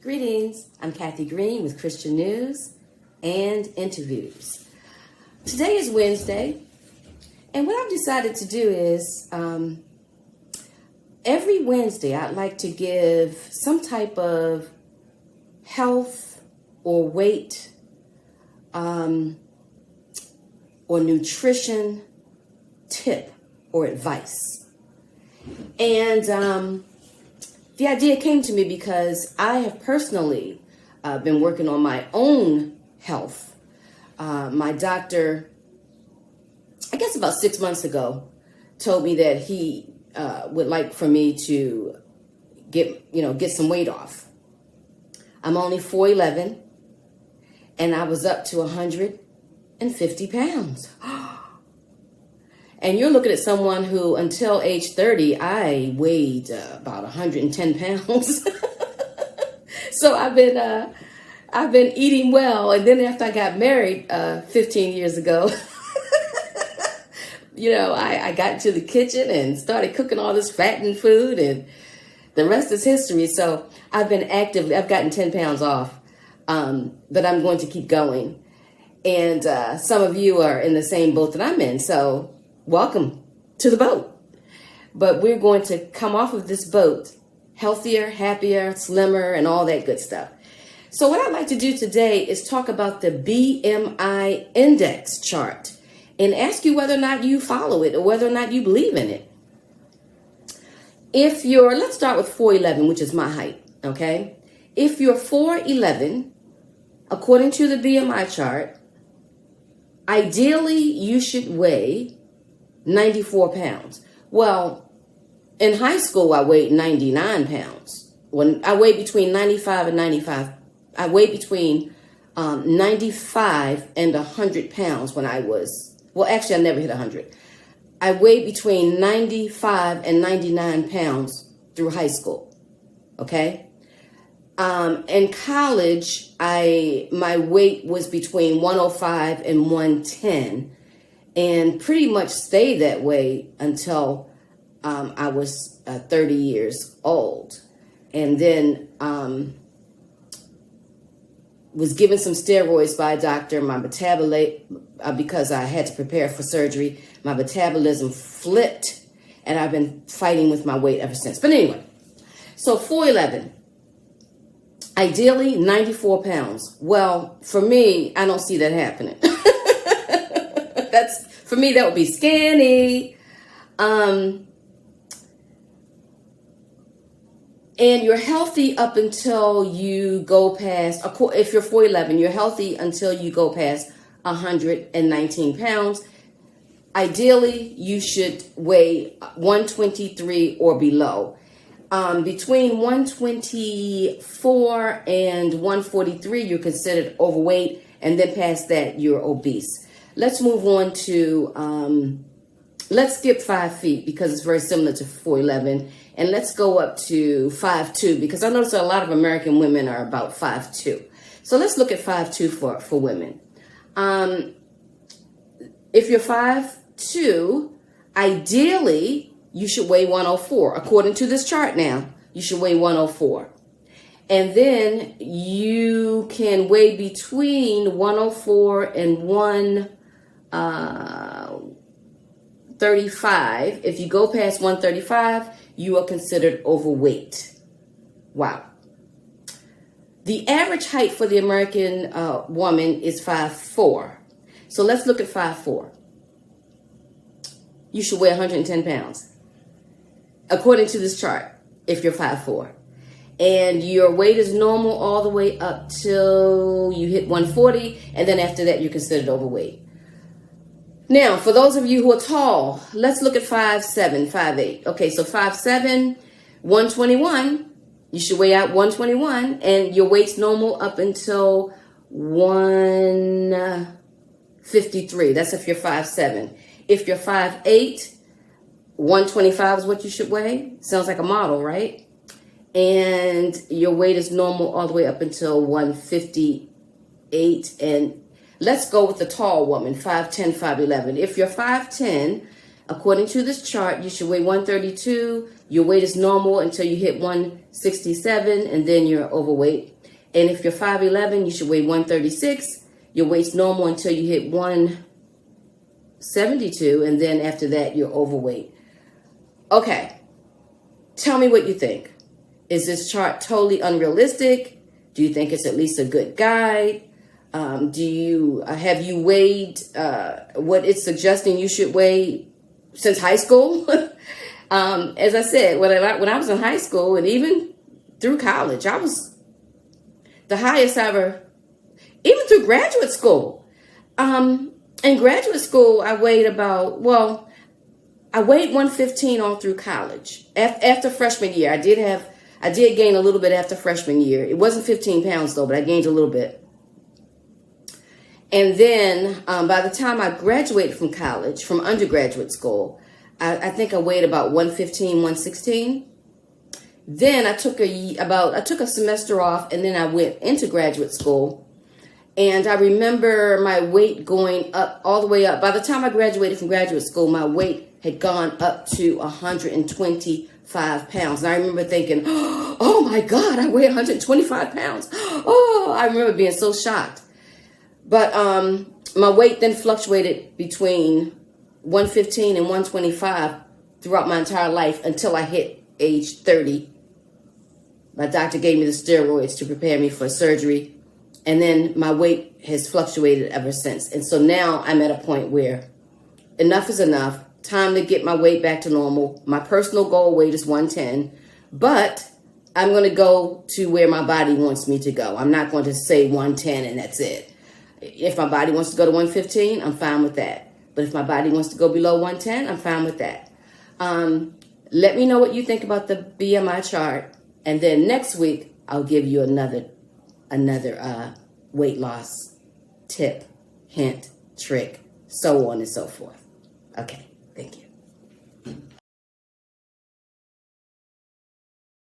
Greetings, I'm Kathy Green with Christian News and Interviews. Today is Wednesday, and what I've decided to do is every Wednesday I'd like to give some type of health or weight or nutrition tip or advice. And the idea came to me because I have personally been working on my own health. My doctor, I guess about 6 months ago, told me that he would like for me to get some weight off. I'm only 4'11", and I was up to 150 pounds. And you're looking at someone who, until age 30, I weighed about 110 pounds. So I've been eating well. And then after I got married 15 years ago, I got into the kitchen and started cooking all this fattened food, and the rest is history. So I've been active. I've gotten 10 pounds off, but I'm going to keep going. And some of you are in the same boat that I'm in. So welcome to the boat. But we're going to come off of this boat healthier, happier, slimmer, and all that good stuff. So what I'd like to do today is talk about the BMI Index chart and ask you whether or not you follow it or whether or not you believe in it. Let's start with 4'11", which is my height, okay? If you're 4'11", according to the BMI chart, ideally you should weigh 94 pounds. Well, in high school, I weighed 99 pounds. When I weighed between 95 and 95, I weighed between 95 and 100 pounds when I was, well, actually, I never hit 100. I weighed between 95 and 99 pounds through high school, okay? In college, my weight was between 105 and 110. And pretty much stayed that way until I was 30 years old. And then was given some steroids by a doctor. My because I had to prepare for surgery, my metabolism flipped, and I've been fighting with my weight ever since. But anyway, so 4'11", ideally 94 pounds. Well, for me, I don't see that happening. For me, that would be skinny. And you're healthy up until you go past, if you're 4'11", you're healthy until you go past 119 pounds. Ideally, you should weigh 123 or below. Between 124 and 143, you're considered overweight. And then past that, you're obese. Let's move on to, let's skip 5 feet because it's very similar to 4'11", and let's go up to 5'2", because I notice that a lot of American women are about 5'2". So let's look at 5'2" for women. If you're 5'2", ideally you should weigh 104. According to this chart now, you should weigh 104. And then you can weigh between 104 and 135. If you go past 135, you are considered overweight. Wow. The average height for the American woman is 5'4". So let's look at 5'4". You should weigh 110 pounds, according to this chart, if you're 5'4". And your weight is normal all the way up till you hit 140, and then after that, you're considered overweight. Now, for those of you who are tall, let's look at 5'7", 5'8". Okay, so 5'7", 121, you should weigh out 121, and your weight's normal up until 153. That's if you're 5'7". If you're 5'8", 125 is what you should weigh. Sounds like a model, right? And your weight is normal all the way up until 158. And let's go with the tall woman, 5'10", 5'11". If you're 5'10", according to this chart, you should weigh 132. Your weight is normal until you hit 167, and then you're overweight. And if you're 5'11", you should weigh 136. Your weight's normal until you hit 172, and then after that, you're overweight. Okay, tell me what you think. Is this chart totally unrealistic? Do you think it's at least a good guide? Have you weighed what it's suggesting you should weigh since high school? As I said, when I was in high school and even through college, I was the highest ever, even through graduate school. In graduate school, I weighed I weighed 115 all through college. After freshman year, I did gain a little bit after freshman year. It wasn't 15 pounds though, but I gained a little bit. And then by the time I graduated from college, from undergraduate school, I think I weighed about 115, 116. Then I took a semester off, and then I went into graduate school. And I remember my weight going up all the way up. By the time I graduated from graduate school, my weight had gone up to 125 pounds. And I remember thinking, oh my God, I weigh 125 pounds. Oh, I remember being so shocked. But my weight then fluctuated between 115 and 125 throughout my entire life until I hit age 30. My doctor gave me the steroids to prepare me for surgery. And then my weight has fluctuated ever since. And so now I'm at a point where enough is enough. Time to get my weight back to normal. My personal goal weight is 110. But I'm going to go to where my body wants me to go. I'm not going to say 110 and that's it. If my body wants to go to 115, I'm fine with that. But if my body wants to go below 110, I'm fine with that. Let me know what you think about the BMI chart. And then next week, I'll give you another weight loss tip, hint, trick, so on and so forth. Okay, thank you.